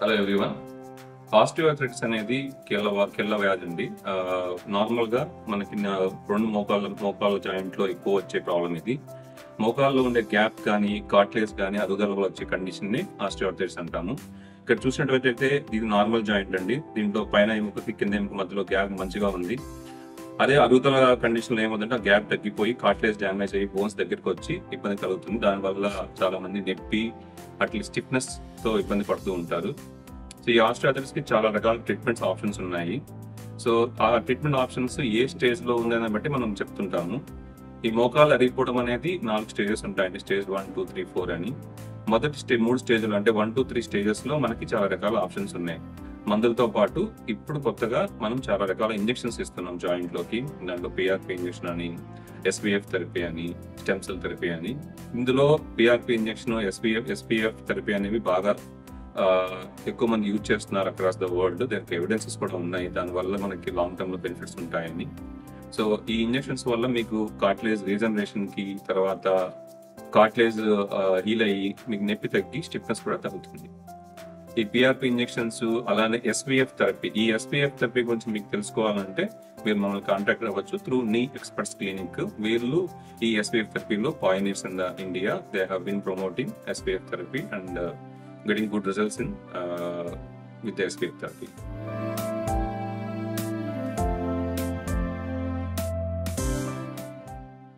Hello everyone. Osteoarthritis అనేది కీళ్ళ వ్యాధి అండి. నార్మల్గా మనకి రెండు మోకాళ్ళ జాయింట్లో ఎక్కువ వచ్చే ప్రాబ్లం ఇది. మోకాల్లో ఉండే గ్యాప్ కానీ కార్టిలేజ్ కానీ అరుగుదలలో వచ్చే కండిషన్ని ఆస్టియోఆర్థరైటిస్ అంటాము. ఇక్కడ చూసినట్లయితే ఇది నార్మల్ జాయింట్ అండి. దీంట్లో పైన ఎముకకి కింద ఎముక మధ్యలో గ్యాప్ మంచిగా ఉంది. అదే అరుగుదల కండిషన్లో ఏమవుతుందంటే ఆ గ్యాప్ తగ్గిపోయి కార్టిలేజ్ డ్యామేజ్ అయ్యి బోన్స్ దగ్గరికి వచ్చి ఇబ్బంది కలుగుతుంది. దానివల్ల చాలా మంది నొప్పి అట్లా స్టిఫ్నెస్ తో ఇబ్బంది పడుతూ ఉంటారు. సో ఈ ఆస్టియోఆర్థరైటిస్ కి చాలా రకాల ట్రీట్మెంట్స్ ఆప్షన్స్ ఉన్నాయి. సో ఆ ట్రీట్మెంట్ ఆప్షన్స్ ఏ స్టేజ్ లో ఉందని బట్టి మనం చెప్తుంటాము. ఈ మోకాలు అరిగిపోవడం అనేది 4 స్టేజెస్ ఉంటాయండి. స్టేజ్ 1, 2, 3, 4 అని. మొదటి 3 స్టేజ్లు అంటే 1, 2, 3 స్టేజెస్ లో మనకి చాలా రకాల ఆప్షన్స్ ఉన్నాయి. మందులతో పాటు ఇప్పుడు కొత్తగా మనం చాలా రకాల ఇంజెక్షన్స్ ఇస్తున్నాం జాయింట్ లోకి. దాంట్లో పిఆర్పి ఇంజెక్షన్ అని, ఎస్విఎఫ్ థెరపీ అని, స్టెమ్ సెల్ థెరపీ అని. ఇందులో పిఆర్పి ఇంజెక్షన్, ఎస్పిఎఫ్ థెరపీ అనేవి బాగా ఎక్కువ మంది యూజ్ చేస్తున్నారు అక్రాస్ ద వరల్డ్. దానికి ఎవిడెన్సెస్ కూడా ఉన్నాయి, దానివల్ల మనకి లాంగ్ టర్మ్ లో బెనిఫిట్స్ ఉంటాయని. సో ఈ ఇంజెక్షన్స్ వల్ల మీకు కార్టిలేజ్ రీజనరేషన్ కి, తర్వాత కార్టిలేజ్ హీల్ అయ్యి మీకు నొప్పి తగ్గి స్టిఫ్నెస్ కూడా తగ్గుతుంది. ఈ పిఆర్పి ఇంజెక్షన్స్ అలానే ఎస్విఎఫ్ థెరపీ. ఈ ఎస్పిఎఫ్ థెరపీ గురించి మీకు తెలుసుకోవాలంటే మీరు మమ్మల్ని కాంటాక్ట్ అవ్వచ్చు త్రూ నీ ఎక్స్పర్ట్స్ క్లినిక్. వీళ్ళు ఈ ఎస్పిఎఫ్ థెరపీలో pioneers in the India. They have been promoting SPF therapy and getting good results in with the SPF therapy.